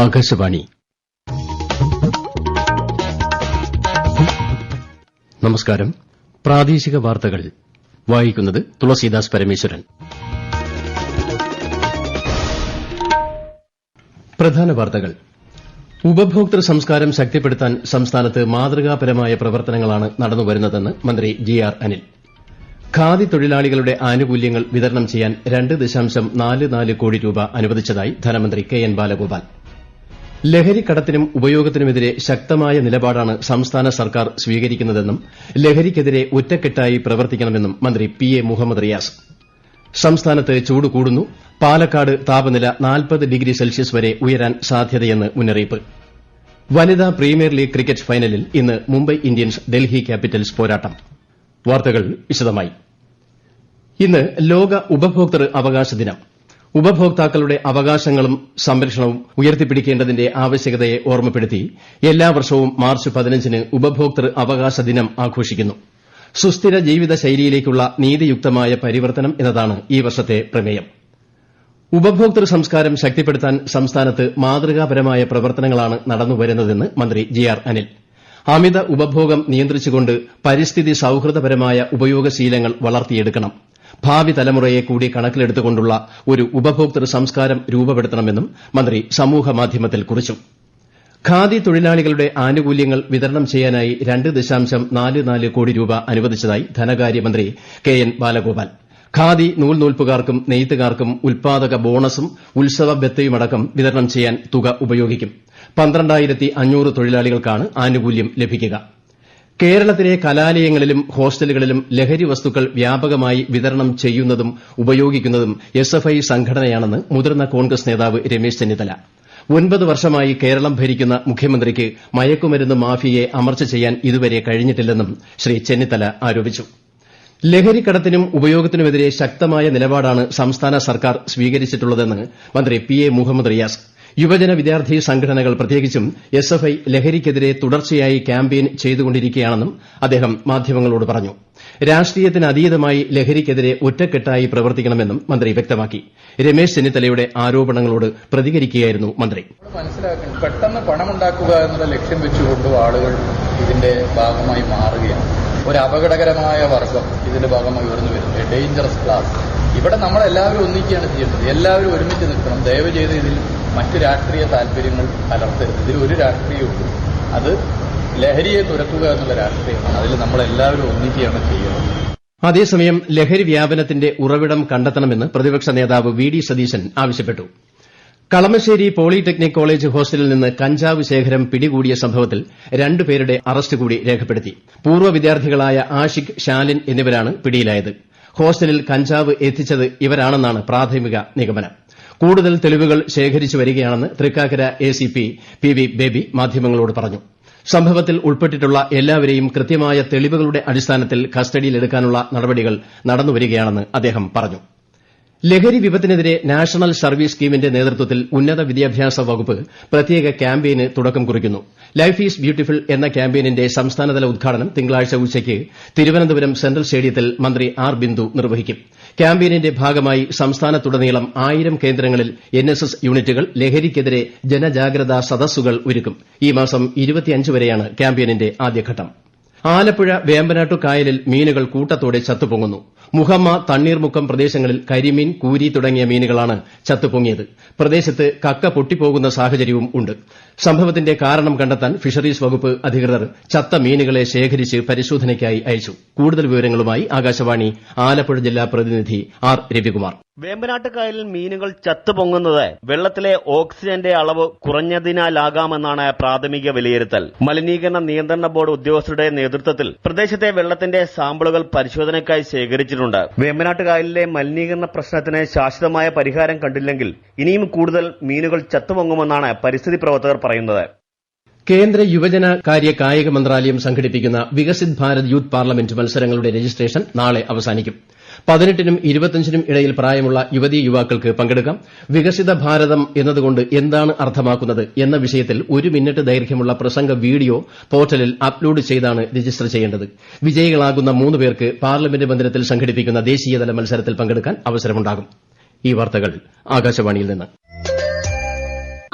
ആകാശവാണി. നമസ്കാരം. പ്രാദേശിക വാർത്തകൾ വായിക്കുന്നത് തുളസീദാസ് പരമേശ്വരൻ. പ്രധാന വാർത്തകൾ. ഉപഭോക്തൃ സംസ്കാരം ശക്തിപ്പെടുത്താൻ സംസ്ഥാനത്ത് മാതൃകാപരമായ പ്രവർത്തനങ്ങളാണ് നടന്നുവരുന്നതെന്ന് മന്ത്രി ജി ആർ അനിൽ. ഖാദി തൊഴിലാളികളുടെ ആനുകൂല്യങ്ങൾ വിതരണം ചെയ്യാൻ 2.44 കോടി രൂപ അനുവദിച്ചതായി ധനമന്ത്രി കെ എൻ ബാലഗോപാൽ. ലഹരിക്കടത്തിനും ഉപയോഗത്തിനുമെതിരെ ശക്തമായ നിലപാടാണ് സംസ്ഥാന സർക്കാർ സ്വീകരിക്കുന്നതെന്നും ലഹരിക്കെതിരെ ഒറ്റക്കെട്ടായി പ്രവർത്തിക്കണമെന്നും മന്ത്രി പി എ മുഹമ്മദ് റിയാസ്. സംസ്ഥാനത്ത് ചൂട് കൂടുന്നു. പാലക്കാട് താപനില 40 ഡിഗ്രി സെൽഷ്യസ് വരെ ഉയരാൻ സാധ്യതയെന്ന് മുന്നറിയിപ്പ്. വനിതാ പ്രീമിയർ ലീഗ് ക്രിക്കറ്റ് ഫൈനലിൽ ഇന്ന് മുംബൈ ഇന്ത്യൻസ് ഡൽഹി ക്യാപിറ്റൽസ് പോരാട്ടം. വാർത്തകൾ വിശദമായി. ഇന്ന് ലോക ഉപഭോക്തൃ അവകാശ ദിനം. ഉപഭോക്താക്കളുടെ അവകാശങ്ങളും സംരക്ഷണവും ഉയർത്തിപ്പിടിക്കേണ്ടതിന്റെ ആവശ്യകതയെ ഓർമ്മപ്പെടുത്തി എല്ലാ വർഷവും മാർച്ച് 15-ന് ഉപഭോക്തൃ അവകാശ ദിനം ആഘോഷിക്കുന്നു. സുസ്ഥിര ജീവിത ശൈലിയിലേക്കുള്ള നീതിയുക്തമായ പരിവർത്തനം എന്നതാണ് ഈ വർഷത്തെ പ്രമേയം. ഉപഭോക്തൃ സംസ്കാരം ശക്തിപ്പെടുത്താൻ സംസ്ഥാനത്ത് മാതൃകാപരമായ പ്രവർത്തനങ്ങളാണ് നടന്നുവരുന്നതെന്ന് മന്ത്രി ജി ആർ അനിൽ. അമിത ഉപഭോഗം നിയന്ത്രിച്ചുകൊണ്ട് പരിസ്ഥിതി സൌഹൃദപരമായ ഉപയോഗശീലങ്ങൾ വളർത്തിയെടുക്കണം. ഭാവി തലമുറയെ കൂടി കണക്കിലെടുത്തുകൊണ്ടുള്ള ഒരു ഉപഭോക്തൃ സംസ്കാരം രൂപപ്പെടുത്തണമെന്നും മന്ത്രി സമൂഹമാധ്യമത്തിൽ കുറിച്ചു. ഖാദി തൊഴിലാളികളുടെ ആനുകൂല്യങ്ങൾ വിതരണം ചെയ്യാനായി 2.44 കോടി രൂപ അനുവദിച്ചതായി ധനകാര്യമന്ത്രി കെ എൻ ബാലഗോപാൽ. ഖാദി നൂൽനൂൽപ്പുകാർക്കും നെയ്ത്തുകാർക്കും ഉൽപ്പാദക ബോണസും ഉത്സവ ബത്തയുമടക്കം വിതരണം ചെയ്യാൻ തുക ഉപയോഗിക്കും. 12,500 തൊഴിലാളികൾക്കാണ് ആനുകൂല്യം ലഭിക്കുക. കേരളത്തിലെ കലാലയങ്ങളിലും ഹോസ്റ്റലുകളിലും ലഹരി വസ്തുക്കൾ വ്യാപകമായി വിതരണം ചെയ്യുന്നതും ഉപയോഗിക്കുന്നതും എസ്എഫ്ഐ സംഘടനയാണെന്ന് മുതിർന്ന കോൺഗ്രസ് നേതാവ് രമേശ് ചെന്നിത്തല. 9 വർഷമായി കേരളം ഭരിക്കുന്ന മുഖ്യമന്ത്രിക്ക് മയക്കുമരുന്ന് മാഫിയയെ അമർച്ച ചെയ്യാൻ ഇതുവരെ കഴിഞ്ഞിട്ടില്ലെന്നും ശ്രീ ചെന്നിത്തല ആരോപിച്ചു. ലഹരിക്കടത്തിനും ഉപയോഗത്തിനുമെതിരെ ശക്തമായ നിലപാടാണ് സംസ്ഥാന സർക്കാർ സ്വീകരിച്ചിട്ടുള്ളതെന്ന് മന്ത്രി പി എ മുഹമ്മദ് റിയാസ്. യുവജന വിദ്യാർത്ഥി സംഘടനകൾ പ്രത്യേകിച്ചും എസ്എഫ്ഐ ലഹരിക്കെതിരെ തുടർച്ചയായി ക്യാമ്പയിൻ ചെയ്തുകൊണ്ടിരിക്കുകയാണെന്നും അദ്ദേഹം മാധ്യമങ്ങളോട് പറഞ്ഞു. രാഷ്ട്രീയത്തിനതീതമായി ലഹരിക്കെതിരെ ഒറ്റക്കെട്ടായി പ്രവർത്തിക്കണമെന്നും മന്ത്രി വ്യക്തമാക്കി. രമേശ് ചെന്നിത്തലയുടെ ആരോപണങ്ങളോട് പ്രതികരിക്കുകയായിരുന്നു മന്ത്രി. മനസ്സിലാക്കണം, പെട്ടെന്ന് പണമുണ്ടാക്കുക എന്നുള്ള ലക്ഷ്യം വെച്ചുകൊണ്ട് ആളുകൾ ഇതിന്റെ ഭാഗമായി മാറുകയാണ്. ഒരു അപകടകരമായ വർഗം ഇതിന്റെ ഭാഗമായി ഉയർന്നു വരുന്നത് ഡേഞ്ചറസ് ക്ലാസ്. ഇവിടെ നമ്മളെല്ലാവരും ഒന്നിക്കുകയാണ് ചെയ്യേണ്ടത്. എല്ലാവരും ഒരുമിച്ച് നിൽക്കണം. ദയവ് ചെയ്ത് ഇതിൽ മറ്റ് രാഷ്ട്രീയ താല്പര്യങ്ങൾ കലർത്തരുത്. ഇതിൽ ഒരു രാഷ്ട്രീയമുണ്ട്, അത് ലഹരിയെ തുരക്കുക എന്നുള്ള രാഷ്ട്രീയമാണ്. അതിൽ നമ്മളെല്ലാവരും ഒന്നിക്കുകയാണ് ചെയ്യുന്നത്. അതേസമയം ലഹരി വ്യാപനത്തിന്റെ ഉറവിടം കണ്ടെത്തണമെന്ന് പ്രതിപക്ഷ നേതാവ് വി ഡി സതീശൻ ആവശ്യപ്പെട്ടു. കളമശ്ശേരി പോളിടെക്നിക് കോളേജ് ഹോസ്റ്റലിൽ നിന്ന് കഞ്ചാവ് ശേഖരം പിടികൂടിയ സംഭവത്തിൽ 2 പേരുടെ അറസ്റ്റ് കൂടി രേഖപ്പെടുത്തി. പൂർവ്വ വിദ്യാർത്ഥികളായ ആഷിഖ്, ശാലിൻ എന്നിവരാണ് പിടിയിലായത്. ഹോസ്റ്റലിൽ കഞ്ചാവ് എത്തിച്ചത് ഇവരാണെന്നാണ് പ്രാഥമിക നിഗമനം. കൂടുതൽ തെളിവുകൾ ശേഖരിച്ചു വരികയാണെന്ന് Thrikkakara ACP P V Baby മാധ്യമങ്ങളോട് പറഞ്ഞു. സംഭവത്തിൽ ഉൾപ്പെട്ടിട്ടുള്ള എല്ലാവരെയും കൃത്യമായ തെളിവുകളുടെ അടിസ്ഥാനത്തിൽ കസ്റ്റഡിയിലെടുക്കാനുള്ള നടപടികൾ നടന്നുവരികയാണെന്ന് അദ്ദേഹം പറഞ്ഞു. ലഹരി വിപത്തിനെതിരെ നാഷണൽ സർവീസ് സ്കീമിന്റെ നേതൃത്വത്തിൽ ഉന്നത വിദ്യാഭ്യാസ വകുപ്പ് പ്രത്യേക ക്യാമ്പയിന് തുടക്കം കുറിക്കുന്നു. ലൈഫ് ഈസ് ബ്യൂട്ടിഫുൾ എന്ന ക്യാമ്പയിനിന്റെ സംസ്ഥാനതല ഉദ്ഘാടനം തിങ്കളാഴ്ച ഉച്ചയ്ക്ക് തിരുവനന്തപുരം സെൻട്രൽ സ്റ്റേഡിയത്തിൽ മന്ത്രി ആർ ബിന്ദു നിർവഹിക്കും. ക്യാമ്പയിനിന്റെ ഭാഗമായി സംസ്ഥാനത്തുടനീളം 1000 കേന്ദ്രങ്ങളിൽ എൻഎസ്എസ് യൂണിറ്റുകൾ ലഹരിക്കെതിരെ ജനജാഗ്രതാ സദസ്സുകൾ ഒരുക്കും. ഈ മാസം 25 വരെയാണ് ക്യാമ്പയിനിന്റെ ആദ്യഘട്ടം. ആലപ്പുഴ വേമ്പനാട്ടു കായലിൽ മീനുകൾ കൂട്ടത്തോടെ ചത്തുപൊങ്ങുന്നു. മുഹമ്മ, തണ്ണീർമുക്കം പ്രദേശങ്ങളിൽ കരിമീൻ, കൂരി തുടങ്ങിയ മീനുകളാണ് ചത്തുപൊങ്ങിയത്. പ്രദേശത്ത് കക്ക പൊട്ടിപ്പോകുന്ന സാഹചര്യവും ഉണ്ട്. സംഭവത്തിന്റെ കാരണം കണ്ടെത്താൻ ഫിഷറീസ് വകുപ്പ് അധികൃതർ ചത്ത മീനുകളെ ശേഖരിച്ച് പരിശോധനയ്ക്കായി അയച്ചു. കൂടുതൽ വിവരങ്ങളുമായി ആകാശവാണി ആലപ്പുഴ ജില്ലാ പ്രതിനിധി ആർ രവികുമാർ. വേമ്പനാട്ടുകായലിൽ മീനുകൾ ചത്തുപൊങ്ങുന്നത് വെള്ളത്തിലെ ഓക്സിജന്റെ അളവ് കുറഞ്ഞതിനാലാകാമെന്നാണ് പ്രാഥമിക വിലയിരുത്തൽ. മലിനീകരണ നിയന്ത്രണ ബോർഡ് ഉദ്യോഗസ്ഥരുടെ നേതൃത്വത്തിൽ പ്രദേശത്തെ വെള്ളത്തിന്റെ സാമ്പിളുകൾ പരിശോധനയ്ക്കായി ശേഖരിച്ചിട്ടുണ്ട്. വേമ്പനാട്ടുകായലിലെ മലിനീകരണ പ്രശ്നത്തിന് ശാശ്വതമായ പരിഹാരം കണ്ടില്ലെങ്കിൽ ഇനിയും കൂടുതൽ മീനുകൾ ചത്തുപൊങ്ങുമെന്നാണ് പരിസ്ഥിതി പ്രവർത്തകർ പറയുന്നത്. കേന്ദ്ര യുവജന കാര്യ കായിക മന്ത്രാലയം സംഘടിപ്പിക്കുന്ന വികസിത് ഭാരത് യൂത്ത് പാർലമെന്റ് മത്സരങ്ങളുടെ രജിസ്ട്രേഷൻ നാളെ അവസാനിക്കും. 18-നും 25-നും ഇടയിൽ പ്രായമുള്ള യുവതീ യുവാക്കൾക്ക് പങ്കെടുക്കാം. വികസിത ഭാരതം എന്നതുകൊണ്ട് എന്താണ് അർത്ഥമാക്കുന്നത് എന്ന വിഷയത്തിൽ 1 മിനിറ്റ് ദൈർഘ്യമുള്ള പ്രസംഗ വീഡിയോ പോർട്ടലിൽ അപ്ലോഡ് ചെയ്താണ് രജിസ്റ്റർ ചെയ്യേണ്ടത്. വിജയികളാകുന്ന 3 പേർക്ക് പാർലമെന്റ് മന്ദിരത്തിൽ സംഘടിപ്പിക്കുന്ന ദേശീയതല മത്സരത്തിൽ പങ്കെടുക്കാൻ അവസരമുണ്ടാകും. ഈ വാർത്തകൾ ആകാശവാണിയിൽ നിന്ന്.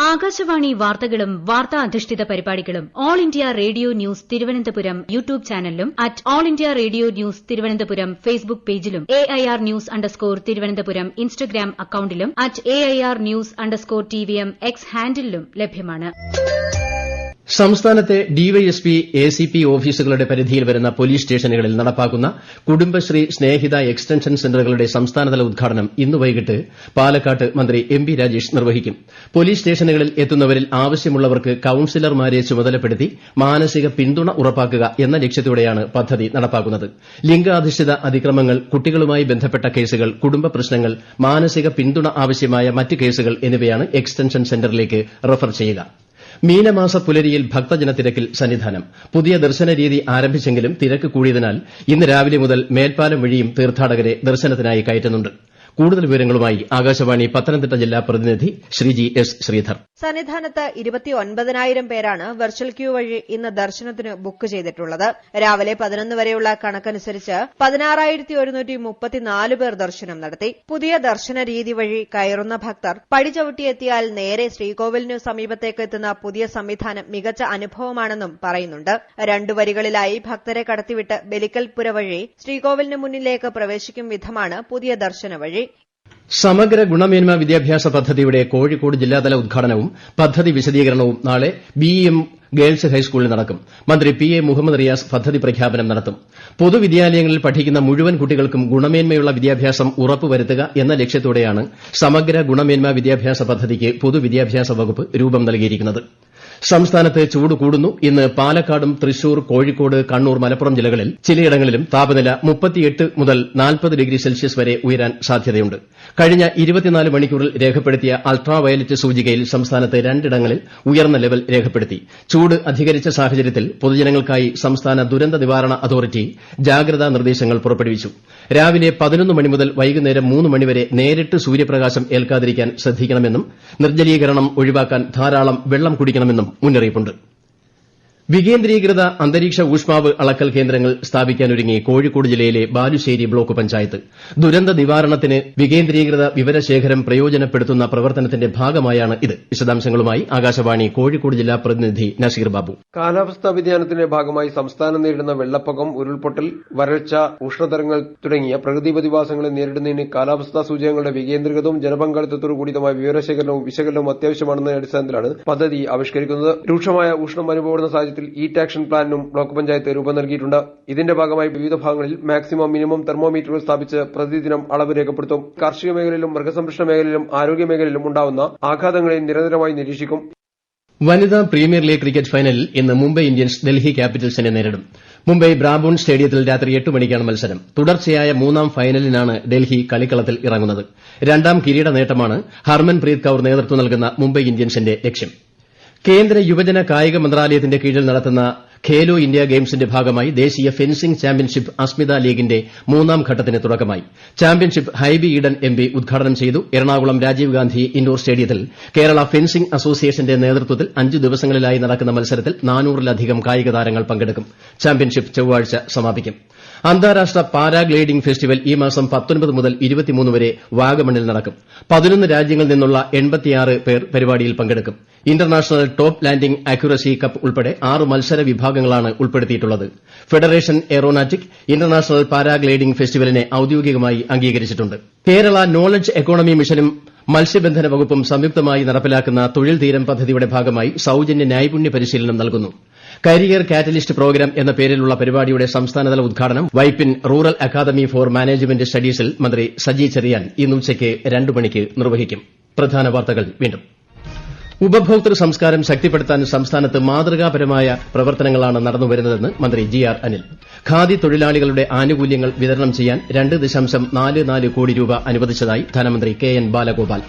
ആകാശവാണി വാർത്തകളും വാർത്താ അധിഷ്ഠിത പരിപാടികളും All India Radio News Thiruvananthapuram YouTube ചാനലിലും at All India Radio News Thiruvananthapuram Facebook പേജിലും AIR ന്യൂസ് _ തിരുവനന്തപുരം ഇൻസ്റ്റഗ്രാം അക്കൌണ്ടിലും at AIR News _ TVM X ഹാൻഡിലും ലഭ്യമാണ്. സംസ്ഥാനത്തെ ഡിവൈഎസ്പി ACP ഓഫീസുകളുടെ പരിധിയിൽ വരുന്ന പോലീസ് സ്റ്റേഷനുകളിൽ നടപ്പാക്കുന്ന കുടുംബശ്രീ സ്നേഹിത എക്സ്റ്റൻഷൻ സെന്ററുകളുടെ സംസ്ഥാനതല ഉദ്ഘാടനം ഇന്ന് വൈകിട്ട് പാലക്കാട്ട് മന്ത്രി MB രാജേഷ് നിർവഹിക്കും. പോലീസ് സ്റ്റേഷനുകളിൽ എത്തുന്നവരിൽ ആവശ്യമുള്ളവർക്ക് കൌൺസിലർമാരെ ചുമതലപ്പെടുത്തി മാനസിക പിന്തുണ ഉറപ്പാക്കുക എന്ന ലക്ഷ്യത്തോടെയാണ് പദ്ധതി നടപ്പാക്കുന്നത്. ലിംഗാധിഷ്ഠിത അതിക്രമങ്ങൾ, കുട്ടികളുമായി ബന്ധപ്പെട്ട കേസുകൾ, കുടുംബ പ്രശ്നങ്ങൾ, മാനസിക പിന്തുണ ആവശ്യമായ മറ്റ് കേസുകൾ എന്നിവയാണ് എക്സ്റ്റൻഷൻ സെന്ററിലേക്ക് റഫർ ചെയ്യുക. മീനമാസ പുലരിയിൽ ഭക്തജനത്തിരക്കിൽ സന്നിധാനം. പുതിയ ദർശന രീതി ആരംഭിച്ചെങ്കിലും തിരക്ക് കൂടിയതിനാൽ ഇന്ന് രാവിലെ മുതൽ മേൽപ്പാലം വഴിയും തീർത്ഥാടകരെ ദർശനത്തിനായി കയറ്റുന്നുണ്ട്. കൂടുതൽ വിവരങ്ങളുമായി ആകാശവാണി പത്തനംതിട്ട ജില്ലാ പ്രതിനിധി ശ്രീജി S. ശ്രീധർ. സന്നിധാനത്ത് 29,000 പേരാണ് വെർച്വൽ ക്യൂ വഴി ഇന്ന് ദർശനത്തിന് ബുക്ക് ചെയ്തിട്ടുള്ളത്. രാവിലെ 11 വരെയുള്ള കണക്കനുസരിച്ച് 16,134 പേർ ദർശനം നടത്തി. പുതിയ ദർശന രീതി വഴി കയറുന്ന ഭക്തർ പടി ചവിട്ടിയെത്തിയാൽ നേരെ ശ്രീകോവിലിനു സമീപത്തേക്ക് എത്തുന്ന പുതിയ സംവിധാനം മികച്ച അനുഭവമാണെന്നും പറയുന്നുണ്ട്. 2 വരികളിലായി ഭക്തരെ കടത്തിവിട്ട് ബലിക്കൽപുര വഴി ശ്രീകോവിലിന് മുന്നിലേക്ക് പ്രവേശിക്കും വിധമാണ് പുതിയ ദർശന വഴി. സമഗ്ര ഗുണമേന്മ വിദ്യാഭ്യാസ പദ്ധതിയുടെ കോഴിക്കോട് ജില്ലാതല ഉദ്ഘാടനവും പദ്ധതി വിശദീകരണവും നാളെ BEM ഗേൾസ് ഹൈസ്കൂളിൽ നടക്കും. മന്ത്രി PA മുഹമ്മദ് റിയാസ് പദ്ധതി പ്രഖ്യാപനം നടത്തും. പൊതുവിദ്യാലയങ്ങളിൽ പഠിക്കുന്ന മുഴുവൻ കുട്ടികൾക്കും ഗുണമേന്മയുള്ള വിദ്യാഭ്യാസം ഉറപ്പുവരുത്തുക എന്ന ലക്ഷ്യത്തോടെയാണ് സമഗ്ര ഗുണമേന്മ വിദ്യാഭ്യാസ പദ്ധതിക്ക് പൊതുവിദ്യാഭ്യാസ വകുപ്പ് രൂപം നൽകിയിരിക്കുന്നത്. സംസ്ഥാനത്ത് ചൂട് കൂടുന്നു. ഇന്ന് പാലക്കാടും തൃശൂർ, കോഴിക്കോട്, കണ്ണൂർ, മലപ്പുറം ജില്ലകളിൽ ചിലയിടങ്ങളിലും താപനില 38 മുതൽ 40 ഡിഗ്രി സെൽഷ്യസ് വരെ ഉയരാൻ സാധ്യതയുണ്ട്. കഴിഞ്ഞ 24 മണിക്കൂറിൽ രേഖപ്പെടുത്തിയ അൾട്രാ വയലറ്റ് സൂചികയിൽ സംസ്ഥാനത്ത് 2 ഇടങ്ങളിൽ ഉയർന്ന ലെവൽ രേഖപ്പെടുത്തി. ചൂട് അധികരിച്ച സാഹചര്യത്തിൽ പൊതുജനങ്ങൾക്കായി സംസ്ഥാന ദുരന്ത നിവാരണ അതോറിറ്റി ജാഗ്രതാ നിർദ്ദേശങ്ങൾ പുറപ്പെടുവിച്ചു. രാവിലെ 11 മണി മുതൽ വൈകുന്നേരം 3 മണിവരെ നേരിട്ട് സൂര്യപ്രകാശം ഏൽക്കാതിരിക്കാൻ ശ്രദ്ധിക്കണമെന്നും നിർജ്ജലീകരണം ഒഴിവാക്കാൻ ധാരാളം വെള്ളം കുടിക്കണമെന്നും മുന്നറിയിപ്പുണ്ട്. വികേന്ദ്രീകൃത അന്തരീക്ഷ ഊഷ്മാവ് അളക്കൽ കേന്ദ്രങ്ങൾ സ്ഥാപിക്കാനൊരുങ്ങി കോഴിക്കോട് ജില്ലയിലെ ബാലുശ്ശേരി ബ്ലോക്ക് പഞ്ചായത്ത്. ദുരന്ത നിവാരണത്തിന് വികേന്ദ്രീകൃത വിവരശേഖരം പ്രയോജനപ്പെടുത്തുന്ന പ്രവർത്തനത്തിന്റെ ഭാഗമായാണ് ഇത്. വിശദാംശങ്ങളുമായി ആകാശവാണി കോഴിക്കോട് ജില്ലാ പ്രതിനിധി നസീർ ബാബു. കാലാവസ്ഥാ വ്യതിയാനത്തിന്റെ ഭാഗമായി സംസ്ഥാനം നേരിടുന്ന വെള്ളപ്പൊക്കം, ഉരുൾപൊട്ടൽ, വരൾച്ച, ഉഷ്ണതരംഗങ്ങൾ തുടങ്ങിയ പ്രകൃതി പ്രതിഭാസങ്ങളെ നേരിടുന്നതിന് കാലാവസ്ഥാ സൂചകങ്ങളുടെ വികേന്ദ്രീകൃതവും ജനപങ്കാളിത്തത്തോടു കൂടിയതുമായ വിവരശേഖരണവും വിശകലനവും അത്യാവശ്യമാണെന്ന അടിസ്ഥാനത്തിലാണ് പദ്ധതി ആവിഷ്കരിക്കുന്നത്. രൂക്ഷമായ ഉഷ്ണം അനുഭവപ്പെടുന്ന സാഹചര്യത്തിൽ ഈറ്റ് ആക്ഷൻ പ്ലാനിനും ബ്ലോക്ക് പഞ്ചായത്ത് രൂപം നൽകിയിട്ടുണ്ട്. ഇതിന്റെ ഭാഗമായി വിവിധ ഭാഗങ്ങളിൽ മാക്സിമം, മിനിമം തെർമോമീറ്ററുകൾ സ്ഥാപിച്ച് പ്രതിദിനം അളവ് രേഖപ്പെടുത്തും. കാർഷിക മേഖലയിലും മൃഗസംരക്ഷണ മേഖലയിലും ആരോഗ്യ മേഖലയിലും ഉണ്ടാവുന്ന ആഘാതങ്ങളെ നിരന്തരമായി നിരീക്ഷിക്കും. വനിതാ പ്രീമിയർ ലീഗ് ക്രിക്കറ്റ് ഫൈനലിൽ ഇന്ന് മുംബൈ ഇന്ത്യൻസ് ഡൽഹി ക്യാപിറ്റൽസിനെ നേരിടും. മുംബൈ ബ്രാബോൺ സ്റ്റേഡിയത്തിൽ രാത്രി 8 മണിക്കാണ് മത്സരം. തുടർച്ചയായ 3ാം ഫൈനലിനാണ് ഡൽഹി കളിക്കളത്തിൽ ഇറങ്ങുന്നത്. 2ാം കിരീട നേട്ടമാണ് ഹർമൻപ്രീത് കൌർ നേതൃത്വം നൽകുന്ന മുംബൈ ഇന്ത്യൻസിന്റെ ലക്ഷ്യം. കേന്ദ്ര യുവജന കായിക മന്ത്രാലയത്തിന്റെ കീഴിൽ നടത്തുന്ന ഖേലോ ഇന്ത്യ ഗെയിംസിന്റെ ഭാഗമായി ദേശീയ ഫെൻസിംഗ് ചാമ്പ്യൻഷിപ്പ് അസ്മിത ലീഗിന്റെ 3ാം ഘട്ടത്തിന് തുടക്കമായി. ചാമ്പ്യൻഷിപ്പ് ഹൈബി ഈഡൻ MP ഉദ്ഘാടനം ചെയ്തു. എറണാകുളം രാജീവ് ഗാന്ധി ഇൻഡോർ സ്റ്റേഡിയത്തിൽ കേരള ഫെൻസിംഗ് അസോസിയേഷന്റെ നേതൃത്വത്തിൽ 5 ദിവസങ്ങളിലായി നടക്കുന്ന മത്സരത്തിൽ 400-ലധികം കായിക താരങ്ങൾ പങ്കെടുക്കും. ചാമ്പ്യൻഷിപ്പ് ചൊവ്വാഴ്ച സമാപിക്കും. അന്താരാഷ്ട്ര പാരാഗ്ലൈഡിംഗ് ഫെസ്റ്റിവൽ ഈ മാസം 19 മുതൽ 23 വരെ വാഗമണിൽ നടക്കും. 11 രാജ്യങ്ങളിൽ നിന്നുള്ള 86 പേർ പരിപാടിയിൽ പങ്കെടുക്കും. International top landing accuracy cup ഉൾപ്പെടെ 6 മത്സര വിഭാഗങ്ങളാണ് ഉൾപ്പെടുത്തിയിട്ടുള്ളത്. ഫെഡറേഷൻ എയ്റോനാറ്റിക് ഇന്റർനാഷണൽ പാരാഗ്ലൈഡിംഗ് ഫെസ്റ്റിവലിനെ ഔദ്യോഗികമായി അംഗീകരിച്ചിട്ടുണ്ട്. കേരള നോളജ് എക്കോണമി മിഷനും മത്സ്യബന്ധന വകുപ്പും സംയുക്തമായി നടപ്പിലാക്കുന്ന തൊഴിൽ തീരം പദ്ധതിയുടെ ഭാഗമായി സൌജന്യ നൈപുണ്യ പരിശീലനം നൽകുന്നു. കരിയർ കാറ്റലിസ്റ്റ് പ്രോഗ്രാം എന്ന പേരിലുള്ള പരിപാടിയുടെ സംസ്ഥാനതല ഉദ്ഘാടനം Vypin Rural Academy for Management സ്റ്റഡീസിൽ മന്ത്രി സജി ചെറിയാൻ ഇന്ന് ഉച്ചയ്ക്ക് 2 മണിക്ക് നിർവഹിക്കും. പ്രധാന വാർത്തകൾ വീണ്ടും. ഉപഭോക്തൃ സംസ്കാരം ശക്തിപ്പെടുത്താൻ സംസ്ഥാനത്ത് മാതൃകാപരമായ പ്രവർത്തനങ്ങളാണ് നടന്നുവരുന്നതെന്ന് മന്ത്രി GR അനിൽ. ഖാദി തൊഴിലാളികളുടെ ആനുകൂല്യങ്ങൾ വിതരണം ചെയ്യാൻ 2.44 കോടി രൂപ അനുവദിച്ചതായി ധനമന്ത്രി KN ബാലഗോപാൽ.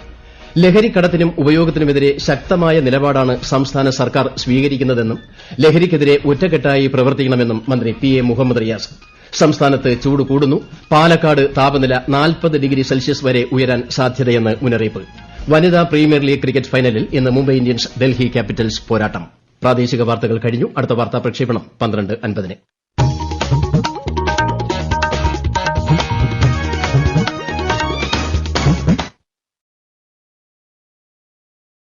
ലഹരിക്കടത്തിനും ഉപയോഗത്തിനുമെതിരെ ശക്തമായ നിലപാടാണ് സംസ്ഥാന സർക്കാർ സ്വീകരിക്കുന്നതെന്നും ലഹരിക്കെതിരെ ഒറ്റക്കെട്ടായി പ്രവർത്തിക്കണമെന്നും മന്ത്രി PA മുഹമ്മദ് റിയാസ്. സംസ്ഥാനത്ത് ചൂട് കൂടുന്നു. പാലക്കാട് താപനില 40 ഡിഗ്രി സെൽഷ്യസ് വരെ ഉയരാൻ സാധ്യതയെന്ന് മുന്നറിയിപ്പ്. വനിതാ പ്രീമിയർ ലീഗ് ക്രിക്കറ്റ് ഫൈനലിൽ ഇന്ന് മുംബൈ ഇന്ത്യൻസ് ഡൽഹി ക്യാപിറ്റൽസ് പോരാട്ടം. പ്രാദേശിക വാർത്തകൾ കഴിഞ്ഞു. അടുത്ത വാർത്താ പ്രക്ഷേപണം 12:50.